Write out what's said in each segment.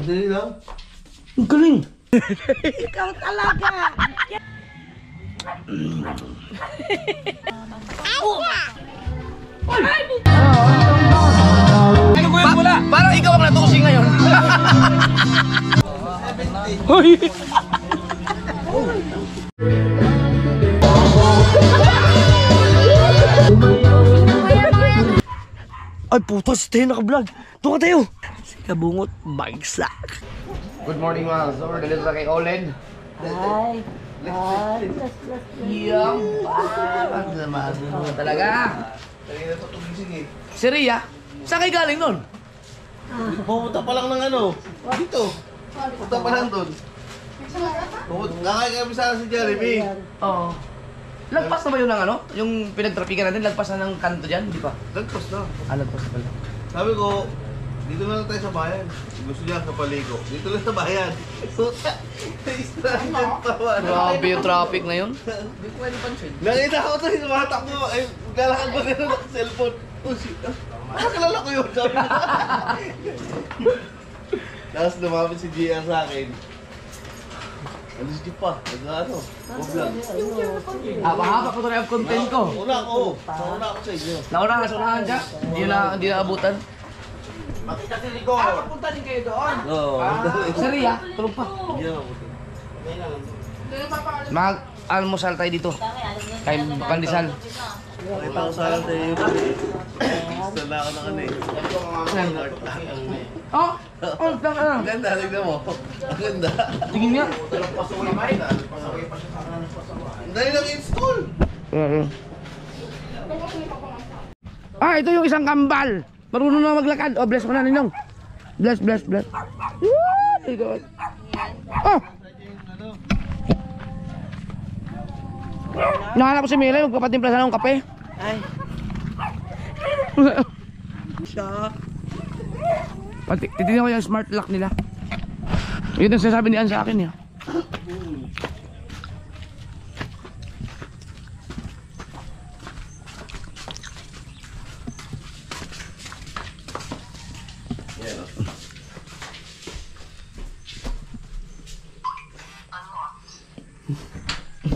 Madali lang. Ang galing. Ikaw talaga. Parang ikaw ang natusi ngayon. Hoy! Ay putas, tayo naka-vlog. Doon ka tayo. Si Kabungot, bagsak. Good morning mga kasor. Dito na kay Olen. Ay. Iyang parang naman talaga. Si Ria, saan kayo galing nun? Pupunta pa lang ng ano. Dito. Pupunta pa lang doon. Nakakaya kami sana si Jeremy. Oo. Lagpas na ba yun ng ano? Yung pinagtrapikan natin, lagpas na ng kanto dyan, di ba? Lagpas na. Lagpas na pala. Sabi ko, dito na lang tayo sa bayan. Gusto niya sa Paligo. Dito lang sa bayan. Stranded pa ba? Grabe yung traffic na yun. Nakita ko tayo tumatakbo. Ay, galakad ba gano'n ng cellphone? Oh, shit. Nakalala ko yun. Sabi ko. Tapos lumapit si GR sa akin. Alis di pa. Nag-ano? Vlog. Haba-haba pa ito na yung content ko. Una ako. Nauna ako sa inyo. Nauna ka sa unahan dyan. Hindi na abutan. Makita si Rico. Papunta din kayo doon. Oo. Si Ria, tulog pa. Mag-almusal tayo dito. Kay Pandesal. Nakita ko sana tayo yung Sala ako ng ano eh. Oh! Oh, Ang ganda, tignan mo. Ang ganda. tingin nga. Ang dali lang install. Ah, ito yung isang kambal. Marunong na maglakad. Oh, bless mo na ninyong. Bless. Woo! God. Oh! Nahanap ko si Mila, magpapatimpla sana ng kape. Ay. Shock. Titignan ko yung smart lock nila. Yun ang sasabi ni Ann sa akin.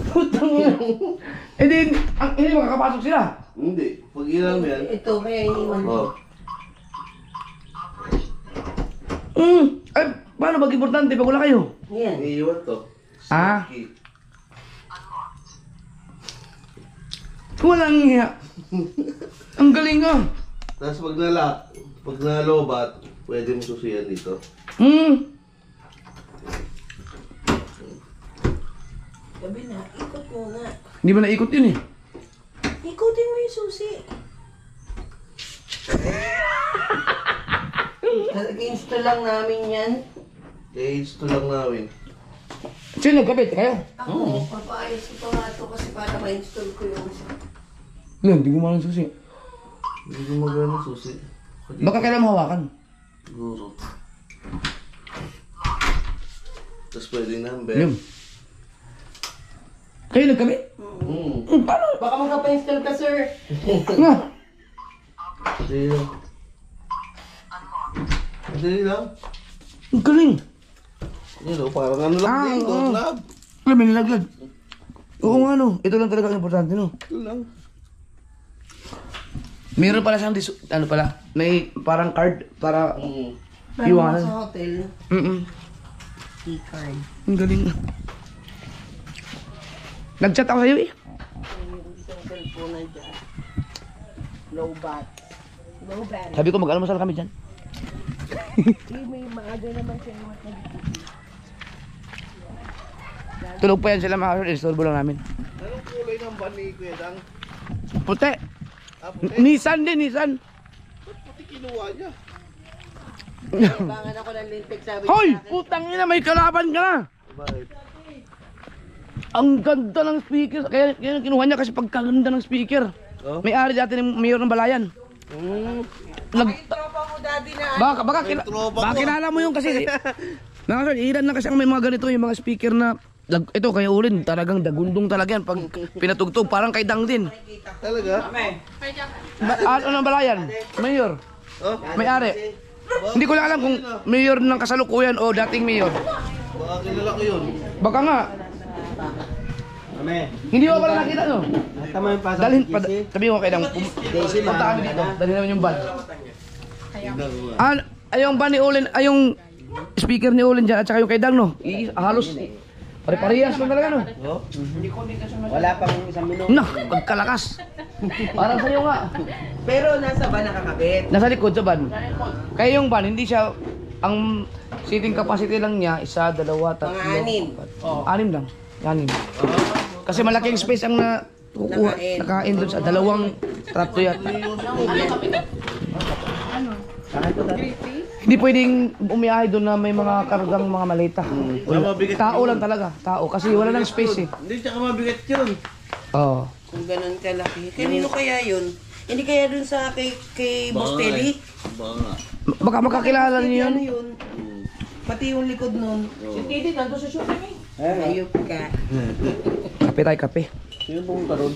Putang ina. Hindi makakapasok sila. Hindi. Pag ilang yan. Ito, may iwan. Oh. Ay, paano mag-importante pag wala kayo? Yan. Iiwan to. Ah? Smoky. Walang iya. Ang galing nga. Tapos pag nalobat, pwede mo susiyan dito. Gabi na, ikot muna. Hindi ba naikot yun eh? Ikutin mo yung susi. Nag-install lang namin yan. I-install lang namin. Sino nagkabit? Kayo? Ako, papaayos ko pa nga ito kasi para ma-install ko yung isa. Hindi ko malang susi. Hindi ko magana susi. Baka kailan mahawakan? Siguro. Tapos pwede number. Yun. Kayo nagkabit? Paano? Baka magpa-install ka, sir. Nga. Madali lang. Madali lang. Ang galing. Yun o, parang ano lang din. oo. Lab. Alam, may nilaglag. Oo nga no. Ito lang talaga ang importante no. Ito lang. Meron pala siyang ano pala. May parang card para iwanan. Sa hotel, e-card. Ang galing. Nag-chat ako sa'yo eh. Yung isang cellphone na dyan. Low bat. Low bat. Sabi ko mag-almusal kami dyan. May maaga naman siya yung Tulog pa yan sila mga kasur. Istorbo lang namin. Anong kulay ng van ni Kuya Dang? Puti. Puti? Nissan din, Nissan. Ba't puti kinuha niya? Bangan ako ng lintik, sabi Hoy! sa akin. Putang ina, may kalaban ka na. Bakit? Ang ganda ng speaker. Kaya kinuha niya kasi pagkaganda ng speaker. Oh? May-ari dati ng mayor ng Balayan. Yung tropa mo, daddy, na Baka kilala mo yung kasi. Mga sir, ilan na kasi ang may mga ganito yung mga speaker na ito kaya ulin talagang dagundong talaga yan pag pinatugtog parang kay Dang din. Talaga? Ano ng Balayan? Mayor. Oh? May-ari. Hindi ko lang alam kung mayor ng kasalukuyan o dating mayor. Baka kilala ko yun. Baka nga. Ame. Hindi mo pala nakita, no? Tama yung pasok. Dalhin, sabi mo kay Dang, Daisy, punta kami dito. Dalhin naman yung van. Tignan ko nga. Ay yung van ni Olin, ay yung speaker ni Olin dyan at saka yung kay Dang, no? Halos, pare-parehas mo talaga, no? Oh? Wala pang isang minuto. No, pagkalakas. Parang sa'yo nga. Pero nasa ba nakakabit? Nasa likod sa van. Kaya yung van, hindi siya, ang seating capacity lang niya, isa, dalawa, tatlo. Mga anim. Anim lang. Anim. Kasi malaking space ang kukuha, nakain doon sa dalawang trato yan. Hindi pwedeng umiyahe doon na may mga kargang mga maleta. Tao lang talaga, tao. Kasi wala nang space eh. Hindi, tsaka mabigat yun. Oo. Kung ganun kalaki. Kanino kaya yun? Hindi kaya dun sa kay Boss Teddy? Baka. Baka makakilala niyo Ano yun. yun? Pati yung likod nun. Si Teddy nandun sa shooting eh. Ayop ka. Kape tayo, kape. Sino pumunta ron?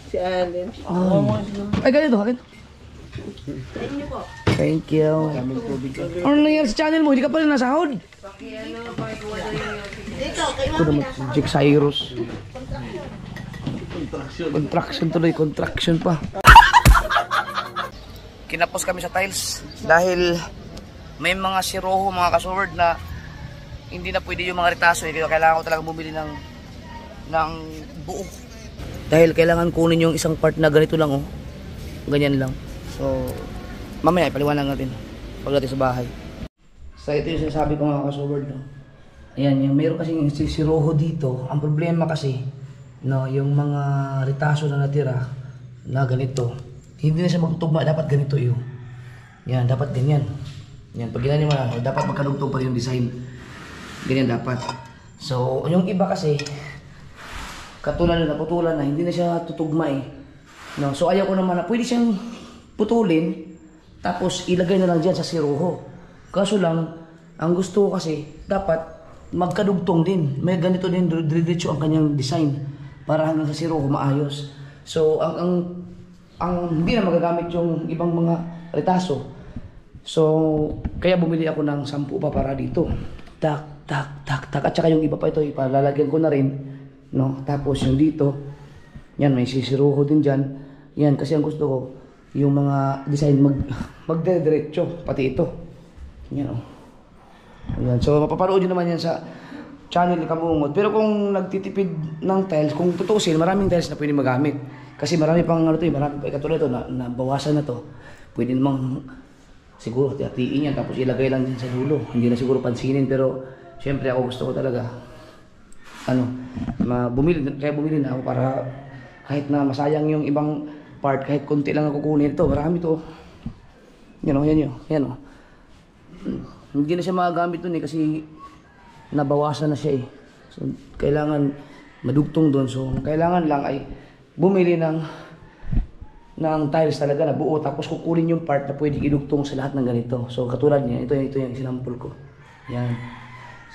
Si Allen. Ay, ganito, akin. Thank you. Ano nangyari sa channel mo? Hindi ka pa rin nasahod. Ito naman si Jake Cyrus. Contraction tuloy, contraction pa. Kinapos kami sa tiles dahil may mga siroho, mga kasword na hindi na pwede yung mga retaso. Kaya kailangan ko talaga bumili ng buo. Dahil kailangan kunin yung isang part na ganito lang, oh. Ganyan lang. So, mamaya ipaliwanag natin pagdating sa bahay. So, ito yung sinasabi ko, mga kasword, no? Ayan, yung meron kasing siroho dito. Ang problema kasi, no, yung mga retaso na natira na ganito, hindi na siya magtutugma. Dapat ganito yun. Yan, dapat ganyan. Yan, pag ginanyan mo na, dapat magkanugtong pa rin yung design. Ganyan dapat. So, yung iba kasi, katulad na naputulan na, hindi na siya tutugma eh. No? So, ayaw ko naman na pwede siyang putulin, tapos ilagay na lang dyan sa siroho. Kaso lang, ang gusto ko kasi, dapat magkadugtong din. May ganito din, diretso ang kanyang design para hanggang sa siroho maayos. So, ang hindi na magagamit yung ibang mga retaso. So, kaya bumili ako ng 10 pa para dito. Tak, tak, tak, tak. At saka yung iba pa ito, ipalalagyan ko na rin. No? Tapos yung dito, yan, may sisiruho din dyan. Yan, kasi ang gusto ko, yung mga design magdiretso, pati ito. Yan, oh. Yan. So, mapapanood nyo naman yan sa channel ni Kabungot. Pero kung nagtitipid ng tiles, kung tutusin, maraming tiles na pwede magamit. Kasi marami pang ano to, marami pa katulad ito, na bawasan na to. Pwede namang siguro hatiin yan, tapos ilagay lang din sa dulo. Hindi na siguro pansinin, pero syempre ako gusto ko talaga bumili na ako para kahit na masayang yung ibang part, kahit konti lang ako kukunin. Ito, marami to. Yan o, yan o. Hindi na siya magagamit dun eh, kasi nabawasan na siya eh. So, kailangan madugtong dun. So, kailangan lang ay bumili ng tiles talaga na buo, tapos kukunin yung part na pwede idugtong sa lahat ng ganito. So, katulad niya, ito yung sinampol ko. Yan.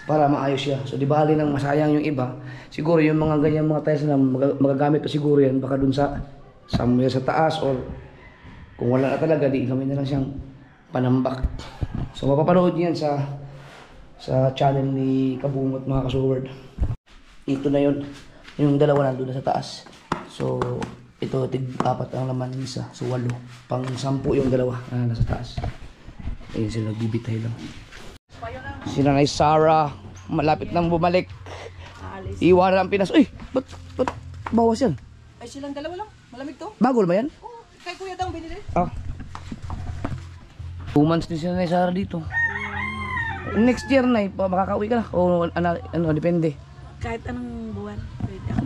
Para maayos siya. So, di bali nang masayang yung iba. Siguro yung mga ganyan mga tiles na magagamit pa siguro yan, baka dun sa somewhere sa taas, or kung wala na talaga, di kami na lang siyang panambak. So, mapapanood niyan sa channel ni Kabungot, mga kasword. Ito na yun. Yung dalawa nandun na sa taas. So, ito, tig-4 ang laman ng isa. So, 8. Pang 10 yung dalawa na nasa taas. Ayun sila, nagbibitay lang. Sila na Sarah, malapit nang bumalik. Iwanan ang Pinas. Uy, ba't bawas yan? Ay, silang dalawa lang. Malamig to. Bago ba yan? Oo, kay Kuya Dang binili. Ah. 2 months din sila na Sarah dito. Next year na, makakauwi ka na. O ano, depende. Kahit anong buwan, pwede ako.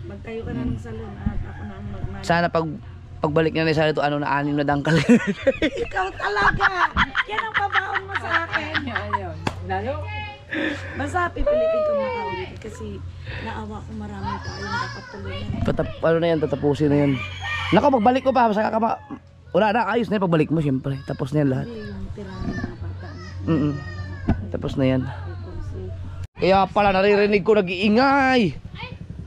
Magtayo ka na ng salon at ako na ang magmana. Sana pagbalik niya na Sarah ito, 6 na dangkal. Ikaw talaga! Yan ang pabaon mo sa akin. Basta pipilitin kang makauwi kasi naawa ko maraming tayong dapat tulungan. Ano na yan, tatapusin na yan. Naku, pagbalik ko pa, saka ka pa. Wala na, ayos na yan pagbalik mo, syempre. Tapos na yan lahat. Hindi yung tirahan ng mga bata. Tapos na yan. Kaya pala naririnig ko nag-iingay.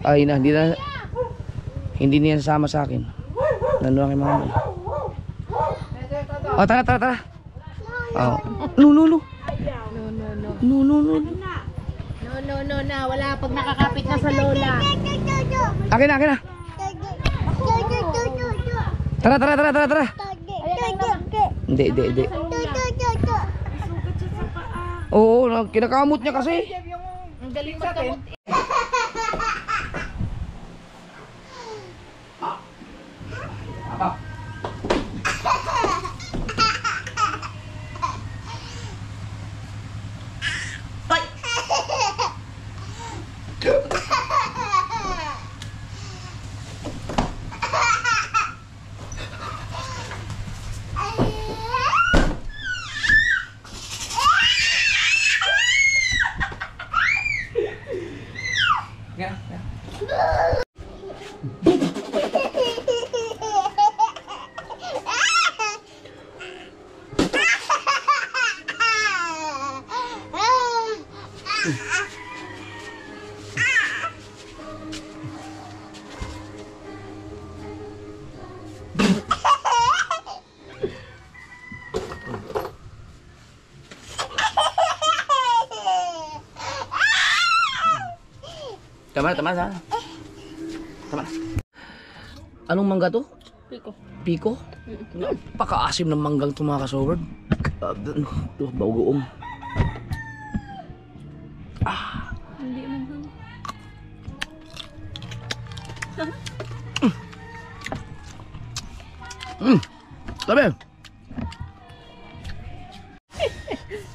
Ay na, hindi na yan sasama sa akin. Nandun lang kay mama. Oh, tara. Oh. No. No. No. Wala pag nakakapit na sa lola. Akin na. Tara. Hindi. Sugat siya sa paa. Oo, kinakamot niya kasi. Ang galing magkamot. Tama na. Anong mangga to? Piko? Napaka-asim ng manggang to mga kasoward. Ito, bagoong. Hindi man. Sabi.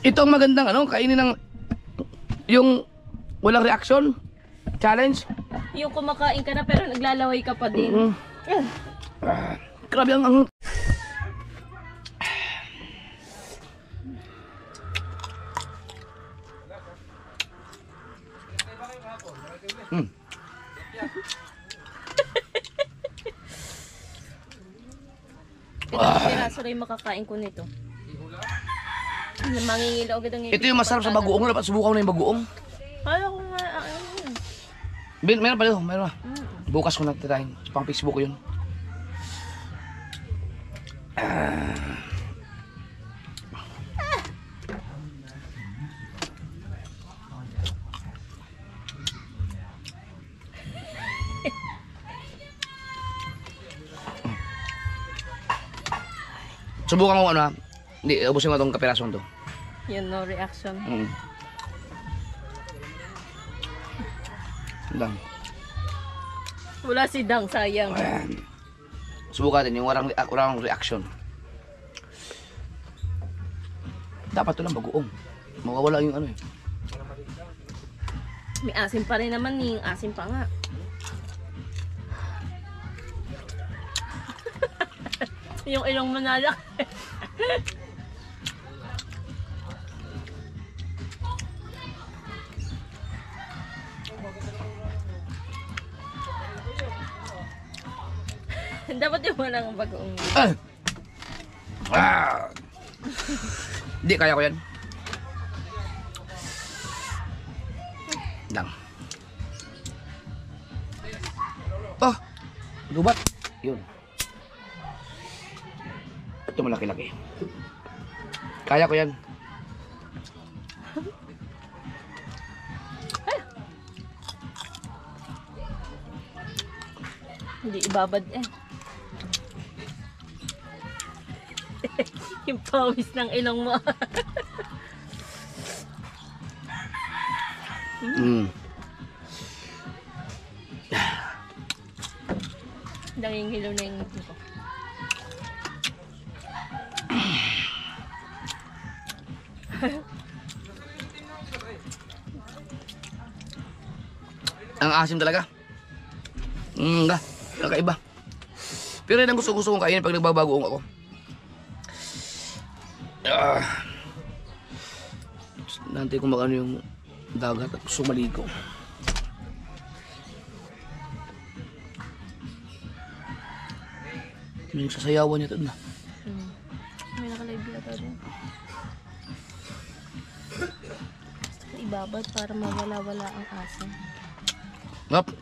Ito ang magandang kainin ng yung walang reaction challenge. Yung kumakain ka na pero naglalaway ka pa din. Grabe ang Ito piraso rin makakain ko nito. Mangingilaw agad ang ito yung masarap sa bagoong. Dapat subukan mo na yung bagoong. Kala ko nga, Meron pa dito, meron na. Bukas ko na tirahin. Pang Facebook ko yun. Subukan mo hindi, ubusin mo itong kapirasong to. yun, no reaction. Dang. Wala si Dang, sayang. Subukan natin yung walang reaction. Dapat ito lang bagoong. Mawawala yung May asim pa rin naman eh. Asim pa nga. Yung ilong manalak. Dapat yung walang bagoong. Hindi, kaya ko yan. Dang. Lubat. Yun. Ito malaki-laki. Kaya ko yan. Hindi ibabad eh. Yung pawis ng ilong mo. Nangingilaw na yung ngiti ko. Ang asim talaga. Kakaiba. Pero yun ang gusto kong kainin pag nagbabagoong ako. Nantay kung magano yung dagat at sumaligo. May sasayawan niya doon na. May nakalive yata doon. Gusto ko ibabad para mawala-wala ang asim. Ngap.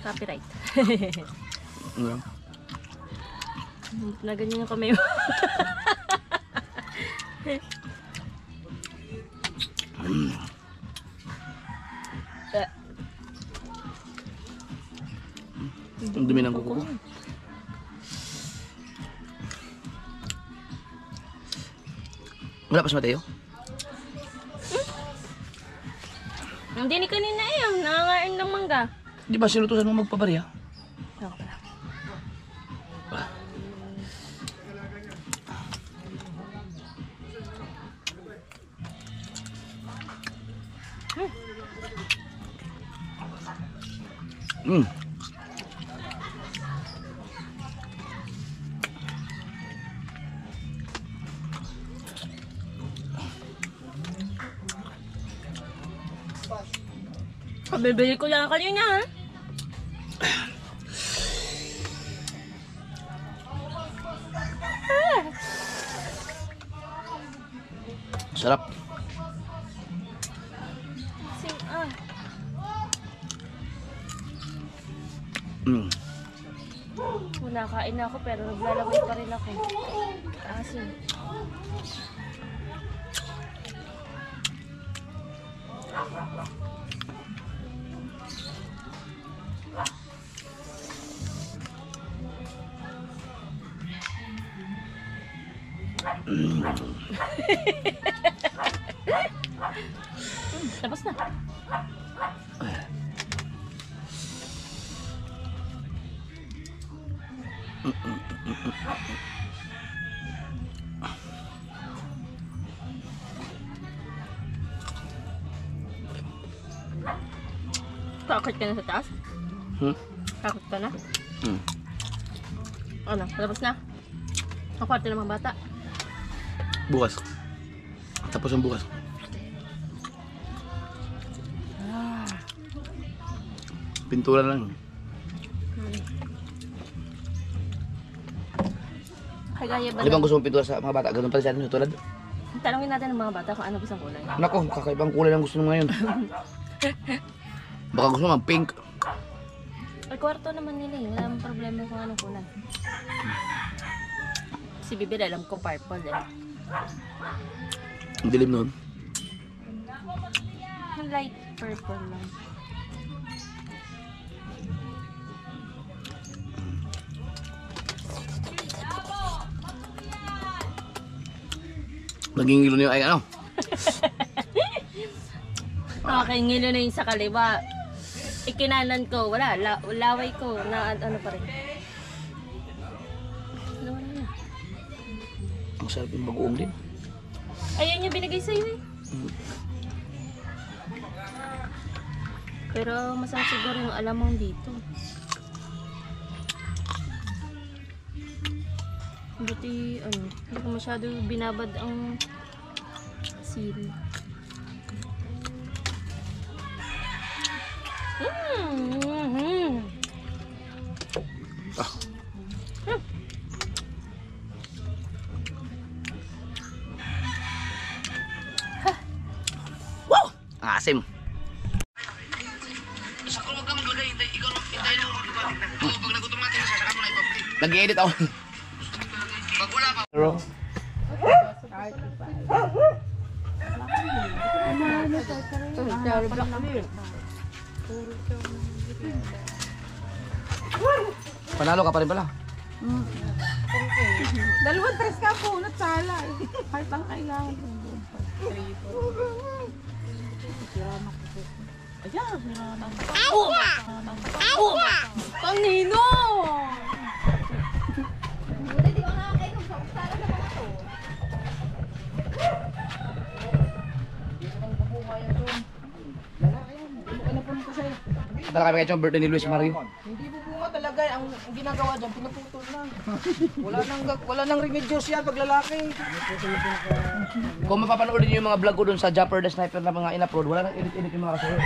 Copyright. Ngap. Na ganyan yung kamay mo. Ang dumi ng kuko ko. Wala pa si Mateo? Hindi ni kanina eh, nangangain ng mangga. Di ba sinutusan mo magpabarya? Ako pala. Hmm. Kabibili ko lang kanina ha. Sarap. Hmm. Nakain na ako pero naglalaway pa rin ako. Asin. Tapos na. Takot ka na sa taas? Takot ka na? Ano? Tapos na? Ang kwarto ng mga bata. Bukas. Tapos ang bukas. Pintura lang. Kagaya ba Di ba ang gusto mong pintura sa mga bata? Ganun pala sa atin tulad. Tanungin natin ng mga bata kung ano gusto ang kulay. Nako, kakaibang kulay lang gusto mo ngayon. Baka gusto mo pink. Ay, kwarto naman nila eh. Wala namang problema kung anong kulay. Si Bibi, alam ko purple eh. Ang dilim nun. Light purple lang. Naging ilo niyo ay ano? Okay, ngilo na yung sa kaliwa. Ikinanan ko, wala. Laway ko na ano pa rin. Wala na. Ang sarap yung bagoong din. Ayun yung binigay sa'yo eh. Pero masarap siguro yung alamang dito. Buti ano, hindi ko masyado binabad ang sili. Wow! Asim. Sakto wag ka maglagay, ikaw hintayin mo pag nagutom natin sa saka mo na ipabili. Nag-edit ako. Pag wala pa. Pero panalo ka pa rin pala. Dalawang tres ka po, natsala. Kahit lang kailangan. Kanino? Dala kami kayo birthday ni Luis Mario. Hindi bubunga talaga. Ang ginagawa dyan, pinuputol lang. Wala nang remedios yan pag lalaki. Kung mapapanood niyo yung mga vlog ko dun sa Japper the Sniper na mga in-upload, wala nang edit-edit yung mga kasayo.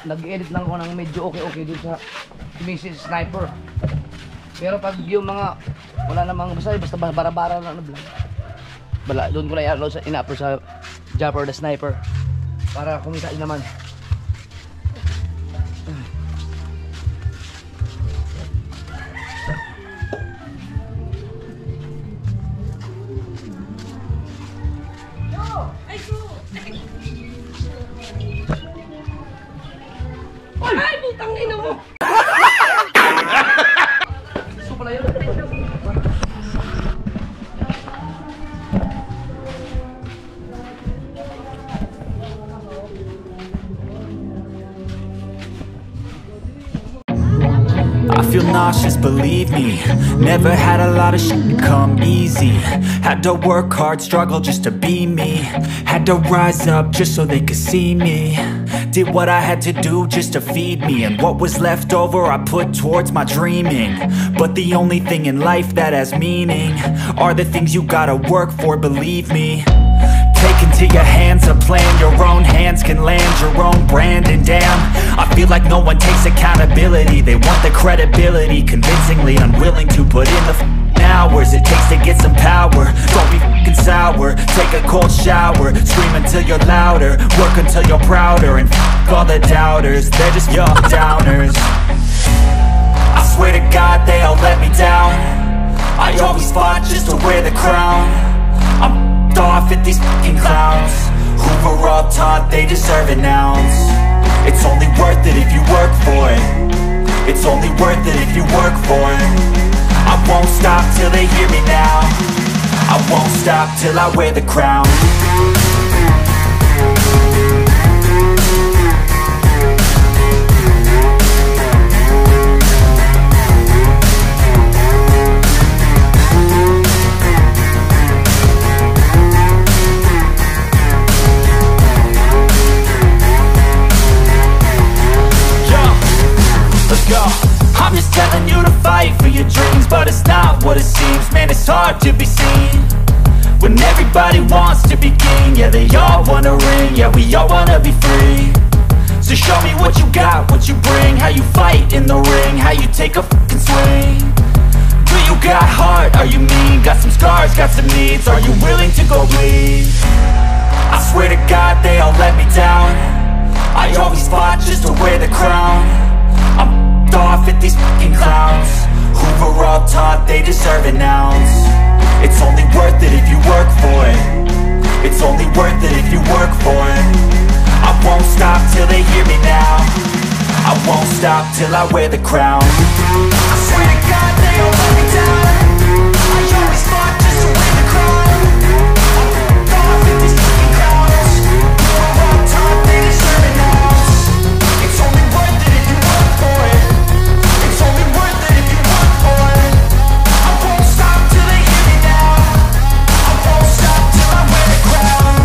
Nag-edit lang ko ng medyo okay dun sa Mrs. Sniper. Pero pag yung mga wala namang basta bara-bara lang na vlog. Bala, doon ko na i-upload sa in-upload sa Japper the Sniper. Para kumita din naman. Putang ina mo. Gusto pala yun. I feel nauseous, believe me. Never had a lot of shit come easy. Had to work hard, struggle just to be me. Had to rise up just so they could see me. Did what I had to do just to feed me. And what was left over I put towards my dreaming. But the only thing in life that has meaning are the things you gotta work for, believe me. Take into your hands a plan. Your own hands can land your own brand. And damn, I feel like no one takes accountability. They want the credibility, convincingly unwilling to put in the hours it takes to get some power. Don't be f***ing sour. Take a cold shower. Scream until you're louder. Work until you're prouder. And f*** all the doubters, they're just young downers. I swear to God they all let me down. I always fought just to wear the crown. I'm off at these fucking clowns who were all taught they deserve an ounce. It's only worth it if you work for it. It's only worth it if you work for it. I won't stop till they hear me now. I won't stop till I wear the crown. I'm just telling you to fight for your dreams, but it's not what it seems. Man, it's hard to be seen when everybody wants to be king. Yeah, they all wanna ring, yeah, we all wanna be free. So show me what you got, what you bring, how you fight in the ring, how you take a fucking swing. Do you got heart, are you mean? Got some scars, got some needs, are you willing to go bleed? I swear to God they all let me down. I always fought just to wear the crown. I'm off at these fucking clowns who were all taught they deserve an ounce. It's only worth it if you work for it. It's only worth it if you work for it. I won't stop till they hear me now. I won't stop till I wear the crown. I swear to God they all let me down. I always fought just to wear the crown. I'm off at these fucking clowns who were all taught they deserve an ounce. It's only worth it if you work for it. It's only worth it if you work for it. I won't stop till they hear me now. I won't stop till I wear the crown.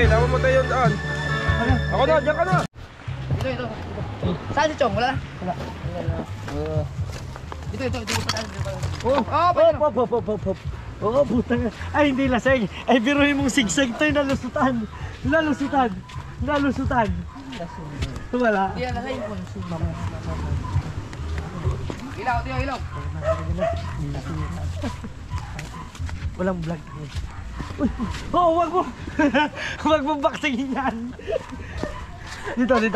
namamatay yun daan. Ako na, diyan ka na. Ito. Saan si Chong? Wala na? Wala. Ito. Oo, putang. Ay, hindi lasing. Ay, biruin mong sigsag tayo, nalusutan. Wala. Hindi na lasing. Ilaw. Walang vlog. Uy, wag mo. Wag mo baksingin yan. Dito. Aray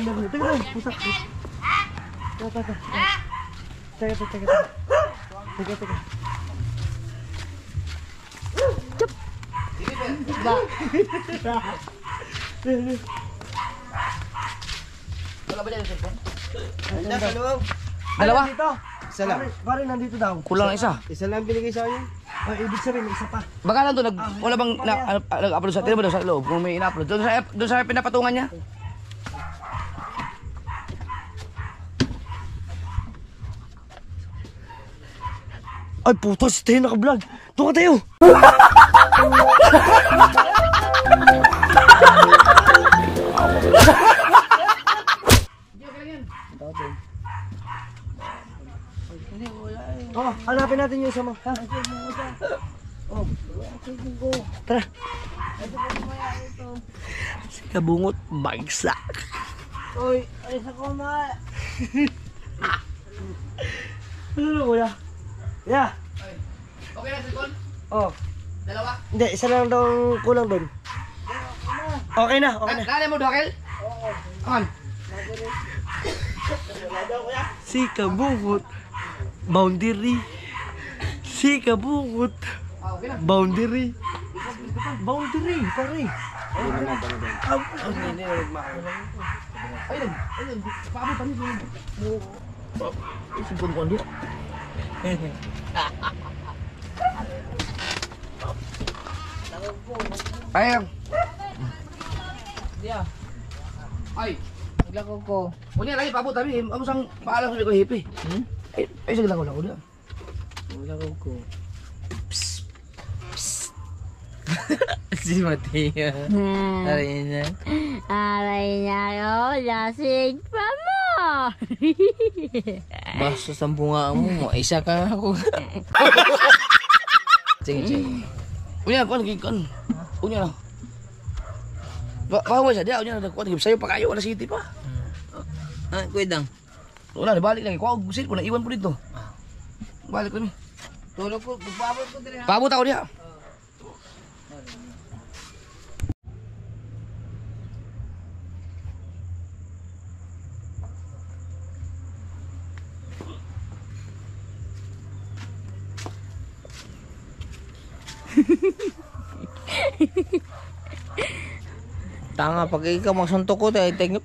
na. Teka. Pusak. Teka. Chup. Wala ba dyan yung cellphone? Dalawa. Dito. Isa lang. Pare, nandito daw. Kulang isa. Isa lang binigay sa akin. Ay, ibig sabihin, isa pa. Baka lang to, wala bang nag-upload sa, tira ba daw sa loob? Kung may in-upload. Doon sa pinapatungan niya. Ay, puto, si Tayo naka-vlog. Tuka tayo. Oh, hanapin natin yung isa mo. Ha? Oh. Tara. Si Kabungot, bagsak. Uy, alis ako ma. Ano na, kuya? Yeah. Okay na cellphone? Oh. Dalawa? Hindi, isa lang daw ang kulang doon. Okay na. Nanay mo, Dokel? Oo. Aman. Si Kabungot, boundary. Si Kabungot, Okay na. boundary. Boundary, pare. Ayun. Paabot pa niyo. Cellphone ko ando. Ayang. Dia. Ay. Naglako ko. Unya lagi paabot tapi amo sang paalam sabi ko hipi. Ay sige lang udah. Naglako ko. Si Mateo. Aray niya yun, lasing pa mo. Basta sa bunga mo, isa ka ako. Sige. Unya kon. Unya na. Bawa sa dia unya na kuan sayo pa kayo wala city pa. Kuidang. Wala na balik lagi. Kuha og cellphone na iwan po dito. Balik kami. Tulog ko, paabot ko dire. Paabot ako diha. Tanga pag ikaw magsuntok ko tayo tingin.